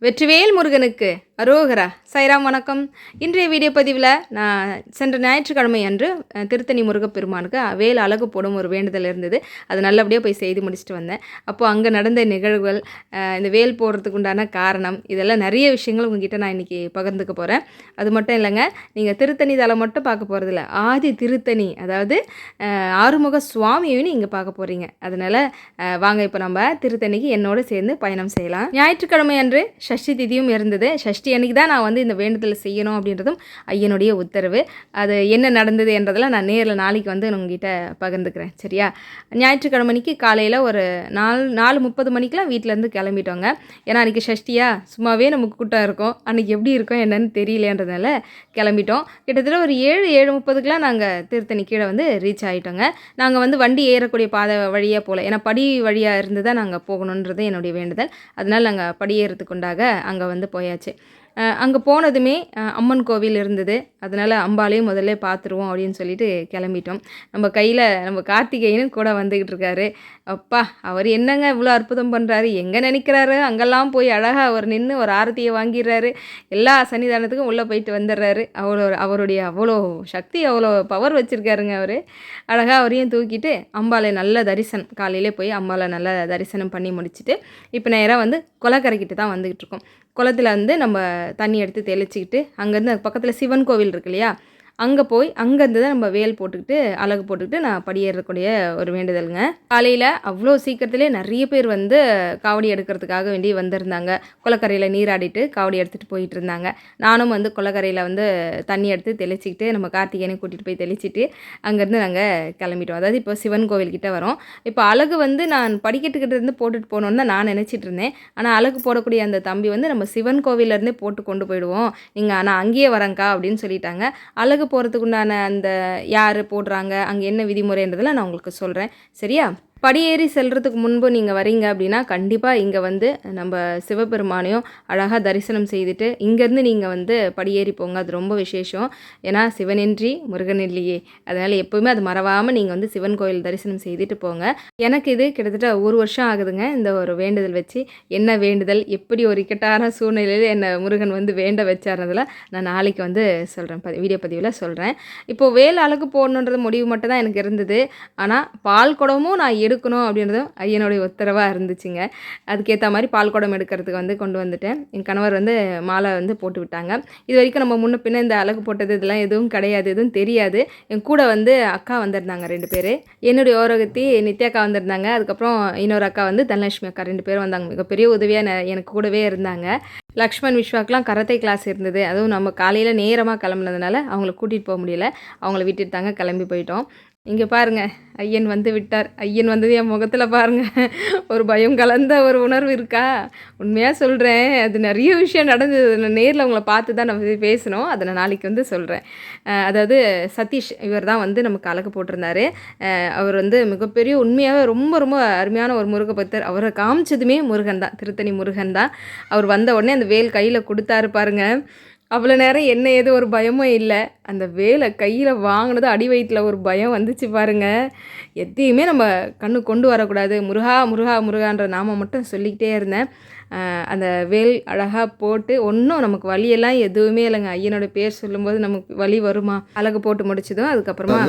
வெற்றிவேல் முருகனுக்கு அரோகரா. சைராம் வணக்கம். இன்றைய வீடியோ பதிவில் நான் சென்ற ஞாயிற்றுக்கிழமை அன்று திருத்தணி முருகப்பெருமானுக்கு வேல் அழகு போடும் ஒரு வேண்டுதல் இருந்தது. அது நல்லபடியாக போய் செய்து முடிச்சுட்டு வந்தேன். அப்போது அங்கே நடந்த நிகழ்வுகள், இந்த வேல் போடுறதுக்கு உண்டான காரணம், இதெல்லாம் நிறைய விஷயங்கள் உங்ககிட்ட நான் இன்றைக்கி பகிர்ந்துக்க போகிறேன். அது மட்டும் இல்லைங்க, நீங்கள் திருத்தணி தலை மட்டும் பார்க்க போகிறதில்ல, ஆதி திருத்தணி, அதாவது ஆறுமுக சுவாமியும் இங்கே பார்க்க போகிறீங்க. அதனால் வாங்க இப்போ நம்ம திருத்தணிக்கு என்னோடு சேர்ந்து பயணம் செய்யலாம். ஞாயிற்றுக்கிழமை அன்று சஷ்டி திதியும் இருந்தது. சஷ்டி அன்றைக்கி தான் நான் இந்த வேண்டுதல் செய்யணும் அப்படின்றதும் ஐயனுடைய உத்தரவு. அது என்ன நடந்தது என்றதெல்லாம் நான் நேரில் நாளைக்கு உங்ககிட்ட பகிர்ந்துக்கிறேன், சரியா? ஞாயிற்றுக்கிழமைக்கு காலையில் ஒரு 4:30 மணிக்கெலாம் வீட்டிலேருந்து கிளம்பிட்டோங்க. ஏன்னா அன்றைக்கி சஷ்டியா, சும்மாவே நமக்கு கூட்டம் இருக்கும், அன்றைக்கி எப்படி இருக்கும் என்னன்னு தெரியலேன்றதுனால கிளம்பிட்டோம். கிட்டத்தட்ட ஒரு 7:30க்கெலாம் நாங்கள் திருத்தணி கீழே ரீச் ஆகிட்டோங்க. நாங்கள் வண்டி ஏறக்கூடிய பாதை வழியாக போகல, ஏன்னா படி வழியாக இருந்து தான் நாங்கள் போகணுன்றது என்னுடைய வேண்டுதல். அதனால் நாங்கள் படி ஏறத்துக்குண்டாக அங்கே போயாச்சு. அங்கே போனதுமே அம்மன் கோவில் இருந்தது. அதனால் அம்பாலையும் முதல்ல பார்த்துருவோம் அப்படின்னு சொல்லிட்டு கிளம்பிட்டோம். நம்ம கையில் நம்ம கார்த்திகேயனும் கூட வந்துக்கிட்டு இருக்காரு. அப்பா, அவர் என்னங்க இவ்வளோ அற்புதம் பண்ணுறாரு, எங்கே நினைக்கிறாரு அங்கெல்லாம் போய் அழகாக அவர் நின்று ஒரு ஆரத்தியை வாங்கிடுறாரு. எல்லா சன்னிதானத்துக்கும் உள்ளே போயிட்டு வந்துடுறாரு. அவருடைய அவ்வளோ சக்தி, அவ்வளோ பவர் வச்சுருக்காருங்க அவர். அழகாக அவரையும் தூக்கிட்டு அம்பாலை நல்ல தரிசனம், காலையிலே போய் அம்பாலை நல்ல தரிசனம் பண்ணி முடிச்சுட்டு இப்போ நேராக கொலக்கரைக்கிட்ட தான் வந்துக்கிட்டு இருக்கோம். குளத்தில் நம்ம தண்ணி எடுத்து தெளிச்சிக்கிட்டு அங்கேருந்து பக்கத்தில் சிவன் கோவில் இருக்கு இல்லையா, அங்கே போய் அங்கேருந்து தான் நம்ம வேல் போட்டுக்கிட்டு அழகு போட்டுக்கிட்டு நான் படியேறக்கூடிய ஒரு வேண்டுதலுங்க. காலையில் அவ்வளோ சீக்கிரத்துலேயே நிறைய பேர் காவடி எடுக்கிறதுக்காக வேண்டி வந்திருந்தாங்க. குளக்கரையில் நீராடிட்டு காவடி எடுத்துகிட்டு போயிட்டு இருந்தாங்க. நானும் குளக்கரையில் தண்ணி எடுத்து தெளிச்சிக்கிட்டு நம்ம கார்த்திகேயனை கூட்டிகிட்டு போய் தெளிச்சிட்டு அங்கேருந்து நாங்கள் கிளம்பிட்டோம். அதாவது இப்போ சிவன் கோவில்கிட்ட வரோம். இப்போ அழகு நான் படிக்கட்டுக்கிட்ட இருந்து போட்டுட்டு போகணுன்னு தான் நான் நினச்சிட்டு இருந்தேன். ஆனால் அழகு போடக்கூடிய அந்த தம்பி நம்ம சிவன் கோவிலேருந்தே போட்டு கொண்டு போயிடுவோம், நீங்கள் ஆனால் அங்கேயே வரேங்க்கா அப்படின்னு சொல்லிட்டாங்க. அழகு போகிறதுக்கு உண்டான அந்த யார் போடுறாங்க, அங்கே என்ன விதிமுறைன்றதெல்லாம் நான் உங்களுக்கு சொல்கிறேன், சரியா? படியேறி செல்கிறதுக்கு முன்பு நீங்கள் வரீங்க அப்படின்னா கண்டிப்பாக இங்கே நம்ம சிவபெருமானையும் அழகாக தரிசனம் செய்துட்டு இங்கேருந்து நீங்கள் படியேறி போங்க. அது ரொம்ப விசேஷம். ஏன்னா சிவனின்றி முருகன் இல்லையே, அதனால் எப்போவுமே அது மறவாமல் நீங்கள் சிவன் கோயில் தரிசனம் செய்துட்டு போங்க. எனக்கு இது கிட்டத்தட்ட 1 வருஷம் ஆகுதுங்க இந்த ஒரு வேண்டுதல் வச்சு. என்ன வேண்டுதல், எப்படி ஒரு இக்கட்டான சூழ்நிலையில் என்னை முருகன் வேண்ட வச்சார்னதில் நான் நாளைக்கு சொல்கிறேன், வீடியோ பதிவில் சொல்கிறேன். இப்போது வேல் அழகு போடணுன்றது முடிவு மட்டும் தான் எனக்கு இருந்தது. ஆனால் பால் குடமும் நான் எடுக்கணும் அப்படின்றதும் ஐயனுடைய உத்தரவாக இருந்துச்சுங்க. அதுக்கேற்ற மாதிரி பால் குடம் எடுக்கிறதுக்கு கொண்டு வந்துட்டேன். என் கணவர் மாலை போட்டு விட்டாங்க. இது வரைக்கும் நம்ம முன்ன பின்ன இந்த அழகு போட்டது இதெல்லாம் எதுவும் கிடையாது, எதுவும் தெரியாது. என் கூட அக்கா வந்திருந்தாங்க 2 பேர். என்னுடைய ஓரகத்தி நித்யா அக்கா வந்திருந்தாங்க. அதுக்கப்புறம் இன்னொரு அக்கா தனலட்சுமி அக்கா, 2 பேரும் வந்தாங்க. மிகப்பெரிய உதவியாக எனக்கு கூடவே இருந்தாங்க. லக்ஷ்மண் விஸ்வாக்கெலாம் கராத்தே கிளாஸ் இருந்தது. அதுவும் நம்ம காலையில் நேரமாக கிளம்புனதுனால அவங்கள கூட்டிகிட்டு போக முடியல, அவங்கள விட்டுட்டு தாங்க கிளம்பி போயிட்டோம். இங்கே பாருங்கள், ஐயன் விட்டார். ஐயன் என் முகத்தில் பாருங்கள், ஒரு பயம் கலந்த ஒரு உணர்வு இருக்கா? உண்மையாக சொல்கிறேன், அது நிறைய விஷயம் நடந்தது. நான் நேரில் அவங்கள பார்த்து தான் நம்ம பேசணும், அதை நான் நாளைக்கு சொல்கிறேன். அதாவது சதீஷ், இவர் தான் நமக்கு அழகு போட்டிருந்தார். அவர் மிகப்பெரிய உண்மையாகவே ரொம்ப ரொம்ப அருமையான ஒரு முருக பக்தர். அவரை காமிச்சதுமே முருகன் தான், திருத்தணி முருகன் தான். அவர் வந்த உடனே அந்த வேல் கையில் கொடுத்தாரு பாருங்கள். அவ்வளோ நேரம் என்ன ஏதோ ஒரு பயமும் இல்லை. அந்த வேலை கையில் வாங்கினது அடி வயிற்றில் ஒரு பயம் வந்துச்சு பாருங்கள். எதையுமே நம்ம கண்ணு கொண்டு வரக்கூடாது, முருகா முருகா முருகான்ற நாம மட்டும் சொல்லிக்கிட்டே இருந்தேன். அந்த வேல் அழகாக போட்டு ஒன்றும் நமக்கு வலியெல்லாம் எதுவுமே இல்லைங்க. ஐயனோட பேர் சொல்லும்போது நமக்கு வலி வருமா? அழகு போட்டு முடிச்சதும் அதுக்கப்புறமா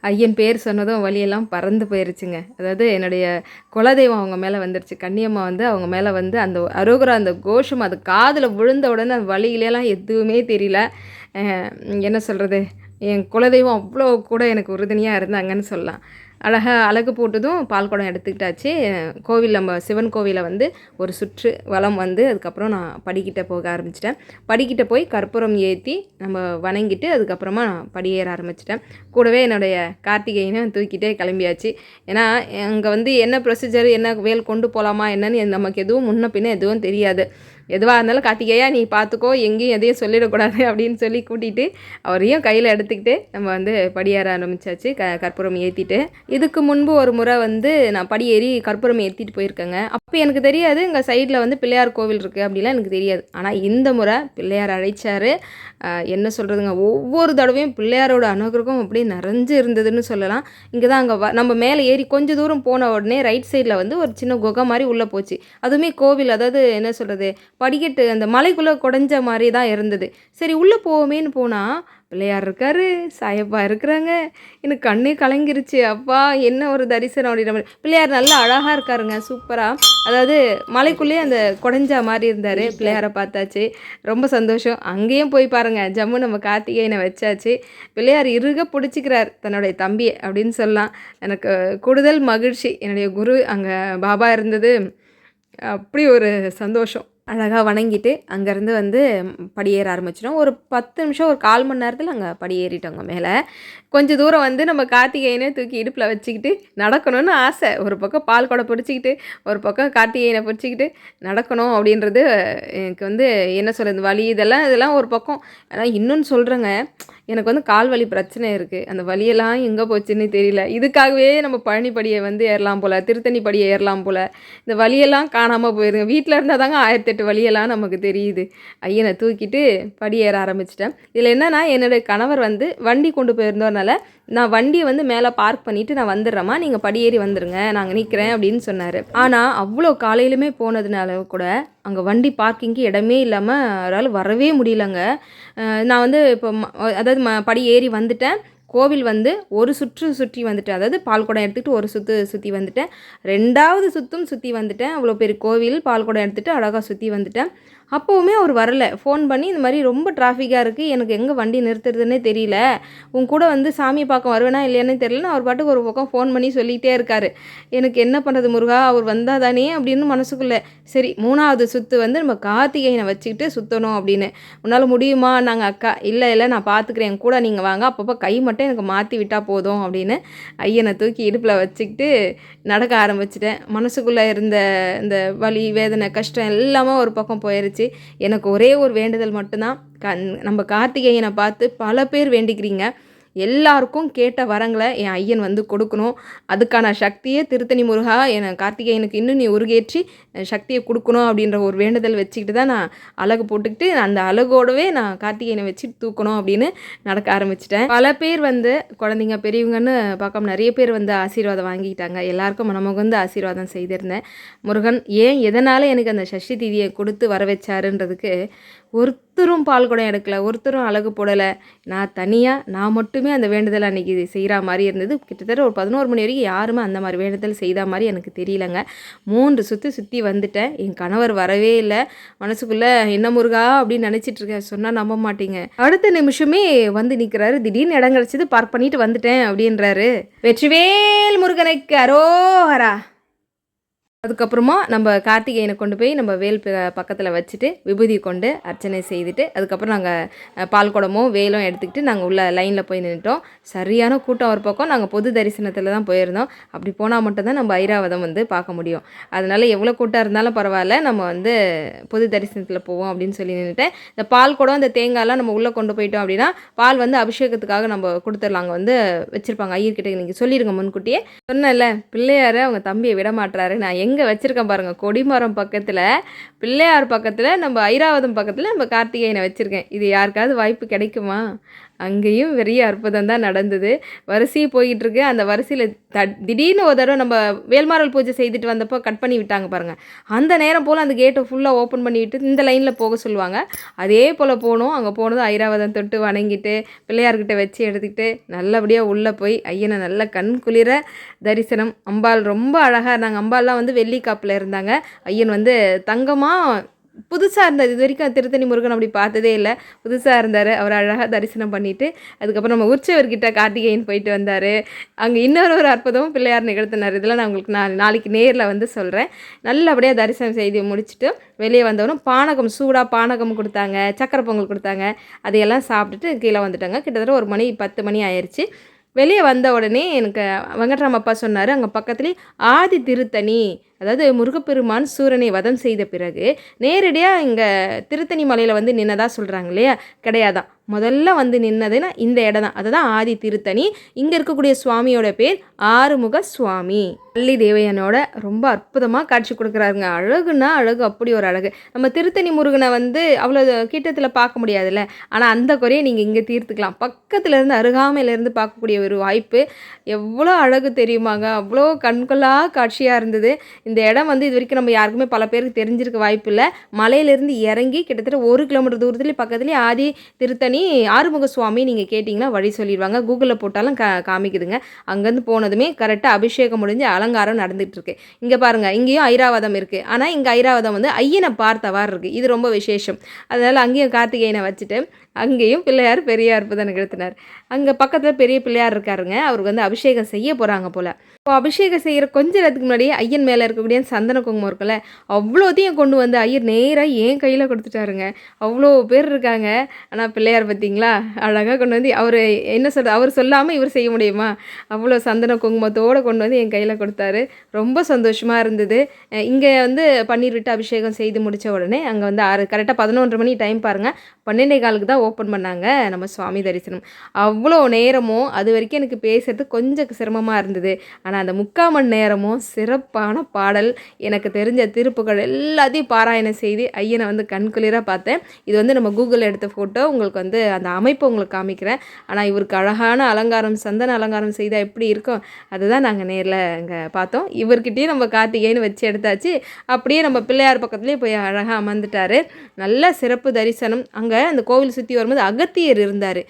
ஐயன் பேர் சொன்னதும் வழியெல்லாம் பறந்து போயிருச்சுங்க. அதாவது என்னுடைய குலதெய்வம் அவங்க மேலே வந்துருச்சு. கன்னியம்மா அவங்க மேலே அந்த அரோகரா அந்த கோஷம் அது காதில் விழுந்த உடனே அந்த வழியிலலாம் எதுவுமே தெரியல. என்ன சொல்கிறது, என் குலதெய்வம் அவ்வளோ கூட எனக்கு உறுதுணையாக இருந்தாங்கன்னு சொல்லலாம். அழகாக அழகு போட்டதும் பால் குடம் எடுத்துக்கிட்டாச்சு. கோவில் நம்ம சிவன் கோவிலை வந்து ஒரு சுற்று வலம் வந்து அதுக்கப்புறம் நான் படிக்கிட்ட போக ஆரம்பிச்சிட்டேன். படிக்கிட்ட போய் கற்பூரம் ஏற்றி நம்ம வணங்கிட்டு அதுக்கப்புறமா படியேற ஆரம்பிச்சிட்டேன். கூடவே என்னுடைய கார்த்திகையனை தூக்கிட்டே கிளம்பியாச்சு. ஏன்னா அங்கே வந்து என்ன ப்ரொசீஜர், என்ன வேல் கொண்டு போகலாமா என்னன்னு நமக்கு எதுவும் முன்ன பின்ன எதுவும் தெரியாது. எதுவாக இருந்தாலும் கார்த்திகேயா நீ பார்த்துக்கோ, எங்கேயும் எதையும் சொல்லிடக்கூடாது அப்படின்னு சொல்லி கூட்டிகிட்டு அவரையும் கையில் எடுத்துக்கிட்டு நம்ம வந்து படியேற ஆரம்பித்தாச்சு. கற்பூரம் ஏற்றிட்டு. இதுக்கு முன்பு ஒரு முறை வந்து நான் படியேறி கற்பூரம் ஏற்றிட்டு போயிருக்கேங்க. அப்போ எனக்கு தெரியாது இங்கே சைடில் வந்து பிள்ளையார் கோவில் இருக்குது அப்படிலாம் எனக்கு தெரியாது. ஆனால் இந்த முறை பிள்ளையார் அழைச்சார். என்ன சொல்கிறதுங்க, ஒவ்வொரு தடவையும் பிள்ளையாரோட அனுகிரகம் அப்படியே நிறைஞ்சு இருந்ததுன்னு சொல்லலாம். இங்கே தான் அங்கே நம்ம மேலே ஏறி கொஞ்சம் தூரம் போன உடனே ரைட் சைடில் வந்து ஒரு சின்ன குகை மாதிரி உள்ளே போச்சு. அதுவுமே கோவில், அதாவது என்ன சொல்கிறது, படிக்கட்டு அந்த மலைக்குள்ளே குடஞ்ச மாதிரி தான் இருந்தது. சரி உள்ளே போவோமேன்னு போனால் பிள்ளையார் இருக்காரு, சாயப்பா இருக்கிறாங்க. எனக்கு கண்ணே கலங்கிருச்சு. அப்பா என்ன ஒரு தரிசனம் அப்படின்ற மாதிரி. பிள்ளையார் நல்லா அழகாக இருக்காருங்க, சூப்பராக. அதாவது மலைக்குள்ளேயே அந்த குடஞ்சா மாதிரி இருந்தார். பிள்ளையாரை பார்த்தாச்சு, ரொம்ப சந்தோஷம். அங்கேயும் போய் பாருங்கள், ஜம்மு நம்ம கார்த்திகேயனை வச்சாச்சு. பிள்ளையார் இறுக பிடிச்சிக்கிறார் தன்னுடைய தம்பியை அப்படின்னு சொல்லலாம். எனக்கு கூடுதல் மகிழ்ச்சி. என்னுடைய குரு அங்கே பாபா இருந்தது, அப்படி ஒரு சந்தோஷம். அழகாக வணங்கிட்டு அங்கேருந்து வந்து படியேற ஆரம்பிச்சிட்டோம். ஒரு 10 நிமிஷம், ஒரு 1/4 மணி நேரத்தில் அங்கே படியேறிட்டோங்க மேலே. கொஞ்சம் தூரம் வந்து நம்ம கார்த்திகேயனை தூக்கி இடுப்பில் வச்சுக்கிட்டு நடக்கணும்னு ஆசை. ஒரு பக்கம் பால் குடம் பிடிச்சிக்கிட்டு, ஒரு பக்கம் கார்த்திகேயனை பிடிச்சிக்கிட்டு நடக்கணும் அப்படின்றது எனக்கு வந்து என்ன சொல்கிறது, வலி இதெல்லாம் ஒரு பக்கம். ஆனால் இன்னொன்று சொல்கிறேங்க, எனக்கு வந்து கால் வலி பிரச்சனை இருக்குது. அந்த வலியெல்லாம் எங்கே போச்சுன்னு தெரியல. இதுக்காகவே நம்ம பழனி படியை வந்து ஏறலாம் போல், திருத்தணி படியை ஏறலாம் போல். இந்த வலியெல்லாம் காணாமல் போயிருங்க. வீட்டில் இருந்தால் தாங்க 1008 வலியெல்லாம் நமக்கு தெரியுது. ஐயனை தூக்கிட்டு படி ஏற ஆரம்பிச்சிட்டேன். இதில் என்னென்னா, என்னுடைய கணவர் வந்து வண்டி கொண்டு போயிருந்தோம்னால நான் வண்டியை வந்து மேலே பார்க் பண்ணிவிட்டு நான் வந்துடுறேம்மா, நீங்கள் படியேறி வந்துடுங்க, நாங்கள் நிற்கிறேன் அப்படின்னு சொன்னார். ஆனால் அவ்வளோ காலையிலுமே போனதுனால கூட அங்கே வண்டி பார்க்கிங்க்கு இடமே இல்லாமல் அவரால் வரவே முடியலங்க. நான் வந்து இப்போ அதாவது படி ஏறி வந்துட்டேன். கோவில் வந்து ஒரு சுற்றி வந்துட்டேன். அதாவது பால் குடம் எடுத்துகிட்டு ஒரு சுற்றி வந்துட்டேன். 2வது சுற்றும் சுற்றி வந்துட்டேன். அவ்வளோ பெரிய கோவில், பால் குடம் எடுத்துகிட்டு அழகாக சுற்றி வந்துட்டேன். அப்போவுமே அவர் வரல. ஃபோன் பண்ணி இந்த மாதிரி ரொம்ப டிராஃபிக்காக இருக்குது, எனக்கு எங்கே வண்டி நிறுத்துறதுன்னே தெரியல, உன் கூட வந்து சாமி பார்க்க வருவேனா இல்லையானே தெரியலன்னு அவர் பாட்டுக்கு ஒரு பக்கம் ஃபோன் பண்ணி சொல்லிகிட்டே இருக்கார். எனக்கு என்ன பண்ணுறது முருகா, அவர் வந்தால் தானே அப்படின்னு மனசுக்குள்ளே. சரி 3வது சுற்று வந்து நம்ம கார்த்திகேயனை வச்சுக்கிட்டு சுற்றணும் அப்படின்னு. உன்னால் முடியுமா? நாங்கள் அக்கா இல்லை நான் பார்த்துக்கிறேன், என் கூட நீங்கள் வாங்க, அப்பப்போ கை மட்டும் எனக்கு மாற்றி விட்டால் போதும் அப்படின்னு ஐயனை தூக்கி இடுப்பில் வச்சுக்கிட்டு நடக்க ஆரம்பிச்சிட்டேன். மனசுக்குள்ளே இருந்த இந்த வலி, வேதனை, கஷ்டம் எல்லாமே ஒரு பக்கம் போயிடுச்சு. எனக்கு ஒரே ஒரு வேண்டுதல் மட்டும்தான். நம்ம கார்த்திகேயனை பார்த்து பல பேர் வேண்டிக்கிறீங்க. எல்லாருக்கும் கேட்ட வரங்களை என் ஐயன் வந்து கொடுக்கணும். அதுக்கான சக்தியை திருத்தணி முருகா என் கார்த்திகேயனுக்கு இன்னும் நீ உருகேற்றி சக்தியை கொடுக்கணும் அப்படின்ற ஒரு வேண்டுதல் வச்சுக்கிட்டு தான் நான் அழகு போட்டுக்கிட்டு அந்த அழகோடவே நான் கார்த்திகேயனை வச்சு தூக்கணும் அப்படின்னு நடக்க ஆரம்பிச்சிட்டேன். பல பேர் வந்து குழந்தைங்க பெரியவங்கன்னு பார்க்காம நிறைய பேர் வந்து ஆசீர்வாதம் வாங்கிட்டாங்க. எல்லாருக்கும் நமக்கு வந்து ஆசீர்வாதம் செய்திருந்தேன். முருகன் ஏன் எதனால் எனக்கு அந்த சஷ்டி தீதியை கொடுத்து வர வச்சாருன்றதுக்கு ஒருத்தரும் பால் குடம் எடுக்கலை, ஒருத்தரும் அழகு போடலை. நான் மட்டுமே அந்த வேண்டுதல் அன்றைக்கி செய்கிற மாதிரி இருந்தது. கிட்டத்தட்ட ஒரு 11 மணி வரைக்கும் யாருமே அந்த மாதிரி வேண்டுதல் செய்த மாதிரி எனக்கு தெரியலங்க. 3 சுற்றி வந்துட்டேன். என் கணவர் வரவே இல்லை. மனசுக்குள்ளே என்ன முருகா அப்படின்னு நினச்சிட்டு இருக்கேன். சொன்னால் நம்ப மாட்டீங்க, அடுத்த நிமிஷமே வந்து நிற்கிறாரு. திடீர்னு இடம் கிடச்சிது, பார்க் பண்ணிட்டு வந்துட்டேன் அப்படின்றாரு. வெற்றிவேல் முருகனுக்கு அரோஹரா. அதுக்கப்புறமா நம்ம கார்த்திகேயனை கொண்டு போய் நம்ம வேல் பக்கத்தில் வச்சுட்டு விபூதி கொண்டு அர்ச்சனை செய்துட்டு அதுக்கப்புறம் நாங்கள் பால் குடமும் வேலும் எடுத்துக்கிட்டு நாங்கள் உள்ள லைனில் போய் நின்றுட்டோம். சரியான கூட்டம் ஒரு பக்கம். நாங்கள் பொது தரிசனத்தில் தான் போயிருந்தோம். அப்படி போனால் மட்டும்தான் நம்ம ஐராவதம் வந்து பார்க்க முடியும். அதனால் எவ்வளோ கூட்டம் இருந்தாலும் பரவாயில்ல, நம்ம வந்து பொது தரிசனத்தில் போவோம் அப்படின்னு சொல்லி நின்றுட்டேன். இந்த பால் குடம், இந்த தேங்காயெல்லாம் நம்ம உள்ளே கொண்டு போயிட்டோம் அப்படின்னா பால் வந்து அபிஷேகத்துக்காக நம்ம கொடுத்துடலாம். அங்கே வந்து வச்சுருப்பாங்க. ஐயர்கிட்ட நீங்கள் சொல்லிடுங்க முன்கூட்டியே. சொன்னல பிள்ளையாரை அவங்க தம்பியை விட மாட்டுறாரு. நான் எங்கே வச்சுருக்கேன் பாருங்கள், கொடிமரம் பக்கத்தில், பிள்ளையார் பக்கத்தில், நம்ம ஐராவதம் பக்கத்தில் நம்ம கார்த்திகேயனை வச்சுருக்கேன். இது யாருக்காவது வாய்ப்பு கிடைக்குமா? அங்கேயும் பெரிய அற்புதம் தான் நடந்தது. வரிசையை போய்கிட்டுருக்கு. அந்த வரிசையில் திடீர்னு ஒரு தடவை நம்ம வேல்மாரல் பூஜை செய்துட்டு வந்தப்போ கட் பண்ணி விட்டாங்க பாருங்கள். அந்த நேரம் போல் அந்த கேட்டை ஃபுல்லாக ஓப்பன் பண்ணிவிட்டு இந்த லைனில் போக சொல்லுவாங்க. அதே போல் போனோம். அங்கே போனதும் ஐராவதம் தொட்டு வணங்கிட்டு பிள்ளையார்கிட்ட வச்சு எடுத்துக்கிட்டு நல்லபடியாக உள்ளே போய் ஐயனை நல்ல கண் குளிர தரிசனம். அம்பாள் ரொம்ப அழகாக இருந்தாங்க. அம்பாள்லாம் வந்து வெள்ளி காப்பில் இருந்தாங்க. ஐயன் வந்து தங்கமாக புதுசாக இருந்தது. இது வரைக்கும் திருத்தணி முருகன் அப்படி பார்த்ததே இல்லை. புதுசாக இருந்தார். அவர் அழகாக தரிசனம் பண்ணிவிட்டு அதுக்கப்புறம் நம்ம உற்சவர்கிட்ட கார்த்திகேயன் போயிட்டு வந்தார். அங்கே ஒரு அற்புதமும் பிள்ளையார் நிகழ்த்தினார். இதெல்லாம் நான் உங்களுக்கு நாளைக்கு நேரில் வந்து சொல்கிறேன். நல்லபடியாக தரிசனம் செய்து முடிச்சுட்டு வெளியே வந்தவரும் பானகம் சூடாக பானகம் கொடுத்தாங்க, சக்கரை பொங்கல் கொடுத்தாங்க. அதையெல்லாம் சாப்பிட்டுட்டு கீழே வந்துட்டாங்க. கிட்டத்தட்ட 10 மணி ஆயிடுச்சு. வெளியே வந்த உடனே எனக்கு வெங்கட்ராம் அப்பா சொன்னார், அங்கே பக்கத்துலேயே ஆதி திருத்தணி, அதாவது முருகப்பெருமான் சூரனை வதம் செய்த பிறகு நேரடியாக இங்கே திருத்தணி மலையில் வந்து நின்னதாக சொல்கிறாங்க இல்லையா? கிடையாதான். முதல்ல வந்து நின்னதுன்னா இந்த இடம் தான். அதுதான் ஆதி திருத்தணி. இங்கே இருக்கக்கூடிய சுவாமியோட பேர் ஆறுமுக சுவாமி. வள்ளி தேவையனோட ரொம்ப அற்புதமாக காட்சி கொடுக்குறாருங்க. அழகுன்னா அழகு, அப்படி ஒரு அழகு. நம்ம திருத்தணி முருகனை வந்து அவ்வளோ கிட்டத்தில் பார்க்க முடியாதுல்ல, ஆனால் அந்த குறையை நீங்கள் இங்கே தீர்த்துக்கலாம். பக்கத்துலேருந்து அருகாமையிலேருந்து பார்க்கக்கூடிய ஒரு வாய்ப்பு. எவ்வளோ அழகு தெரியுமாங்க, அவ்வளோ கண்கொள்ளா காட்சியாக இருந்தது. இந்த இடம் வந்து இது வரைக்கும் நம்ம யாருக்குமே பல பேருக்கு தெரிஞ்சிருக்க வாய்ப்பு இல்லை. மலையிலேருந்து இறங்கி கிட்டத்தட்ட 1 கிலோமீட்டர் தூரத்துலேயே பக்கத்துலேயே ஆதி திருத்தணி ஆறுமுக சுவாமி நீங்கள் கேட்டிங்கன்னா வழி சொல்லிடுவாங்க. கூகுளில் போட்டாலும் காமிக்குதுங்க. அங்கேருந்து போனதுமே கரெக்டாக அபிஷேகம் முடிஞ்சு அலங்காரம் நடந்துகிட்ருக்கு. இங்கே பாருங்கள், இங்கேயும் ஐராவதம் இருக்குது. ஆனால் இங்கே ஐராவதம் வந்து ஐயனை பார்த்தவாறு இருக்குது. இது ரொம்ப விசேஷம். அதனால் அங்கேயும் கார்த்திகேயனை வச்சுட்டு அங்கேயும் பிள்ளையார் பெரிய அற்புதம் நிகழ்த்தினார். அங்கே பக்கத்தில் பெரிய பிள்ளையார் இருக்காருங்க. அவருக்கு வந்து அபிஷேகம் செய்ய போகிறாங்க போல். இப்போ அபிஷேகம் செய்கிற கொஞ்ச நேரத்துக்கு முன்னாடியே ஐயன் மேலே இருக்கக்கூடிய சந்தன குங்குமம் இருக்குல்ல, அவ்வளோத்தையும் கொண்டு வந்து ஐயர் நேராக என் கையில் கொடுத்துட்டாருங்க. அவ்வளோ பேர் இருக்காங்க. ஆனால் பிள்ளையார் பார்த்தீங்களா, அழகாக கொண்டு வந்து அவர் என்ன சொல்கிறது, அவர் சொல்லாமல் இவர் செய்ய முடியுமா? அவ்வளோ சந்தன குங்குமத்தோடு கொண்டு வந்து என் கையில் கொடுத்தாரு. ரொம்ப சந்தோஷமாக இருந்தது. இங்கே வந்து பன்னீர் விட்டு அபிஷேகம் செய்து முடித்த உடனே அங்கே வந்து கரெக்டாக 11:30 மணி டைம் பாருங்கள், 12:15 தான் ஓப்பன் பண்ணாங்க நம்ம சுவாமி தரிசனம். அவ்வளோ நேரமும் அது வரைக்கும் எனக்கு பேசுறது கொஞ்சம் சிரமமாக இருந்தது. ஆனால் அந்த 3/4 மணி நேரமும் சிறப்பான பாடல், எனக்கு தெரிஞ்ச திருப்புகள் எல்லாத்தையும் பாராயணம் செய்து ஐயனை வந்து கண்குளிராக பார்த்தேன். இது வந்து நம்ம கூகுளில் எடுத்த ஃபோட்டோ. உங்களுக்கு வந்து அந்த அமைப்பை உங்களுக்கு காமிக்கிறேன். ஆனால் இவருக்கு அழகான அலங்காரம், சந்தன அலங்காரம் செய்தால் எப்படி இருக்கும், அதுதான் நாங்கள் நேரில் அங்கே பார்த்தோம். இவர்கிட்டயே நம்ம கார்த்திகேயன்னு வச்சு எடுத்தாச்சு. அப்படியே நம்ம பிள்ளையார் பக்கத்துலேயே போய் அழகாக அமர்ந்துட்டார். நல்ல சிறப்பு தரிசனம். அங்கே அந்த கோவில் சுற்றி வரும்போது அகத்தியர் இருந்தார்.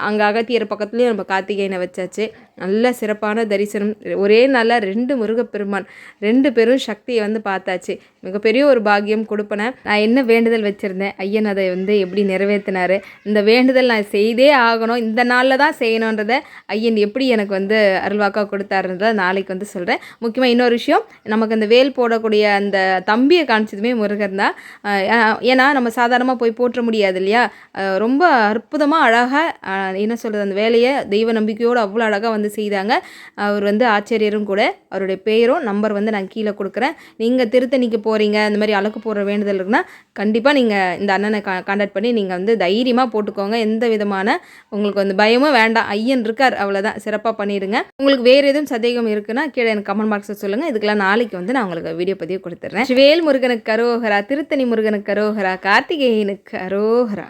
அங்கே அகத்தியர் பக்கத்துலேயும் நம்ம கார்த்திகேயனை வச்சாச்சு. நல்ல சிறப்பான தரிசனம். ஒரே நாளில் 2 முருகப்பெருமான் 2 பேரும் சக்தியை வந்து பார்த்தாச்சு. மிகப்பெரிய ஒரு பாக்கியம் கொடுப்பன. நான் என்ன வேண்டுதல் வச்சுருந்தேன், ஐயன் அதை வந்து எப்படி நிறைவேற்றினார். இந்த வேண்டுதல் நான் செய்தே ஆகணும், இந்த நாளில் தான் செய்யணுன்றதை ஐயன் எப்படி எனக்கு வந்து அருள்வாக்காக கொடுத்தாருன்றதை நாளைக்கு வந்து சொல்கிறேன். முக்கியமாக இன்னொரு விஷயம், நமக்கு அந்த வேல் போடக்கூடிய அந்த தம்பியை காமிச்சதுமே முருகர் தான். ஏன்னா நம்ம சாதாரணமாக போய் போற்ற முடியாது இல்லையா? ரொம்ப அற்புதமாக அழகாக என்ன சொல்கிறது, அந்த வேலையை தெய்வ நம்பிக்கையோடு அவ்வளோ அழகாக வந்து செய்தாங்க. அவர் வந்து ஆச்சரியரும் கூட. அவருடைய பேரும் நம்பர் வந்து நான் கீழே கொடுக்குறேன். நீங்கள் திருத்தணிக்கு போகிறீங்க, இந்த மாதிரி அழகு போடுற வேண்டுதல் இருக்குன்னா கண்டிப்பாக நீங்கள் இந்த அண்ணனை கான்டாக்ட் பண்ணி நீங்கள் வந்து தைரியமாக போட்டுக்கோங்க. எந்த விதமான உங்களுக்கு வந்து பயமும் வேண்டாம். ஐயன் இருக்கார், அவ்வளோதான். சிறப்பாக பண்ணிடுங்க. உங்களுக்கு வேறு எதுவும் சந்தேகம் இருக்குன்னா கீழே எனக்கு கமெண்ட் பாக்ஸில் சொல்லுங்கள். இதுக்கெல்லாம் நாளைக்கு வந்து நான் உங்களுக்கு வீடியோ பதிவு கொடுத்துட்றேன். வேல் முருகனுக்கு அரோகரா, திருத்தணி முருகனுக்கு அரோகரா, கார்த்திகேயனுக்கு அரோகரா.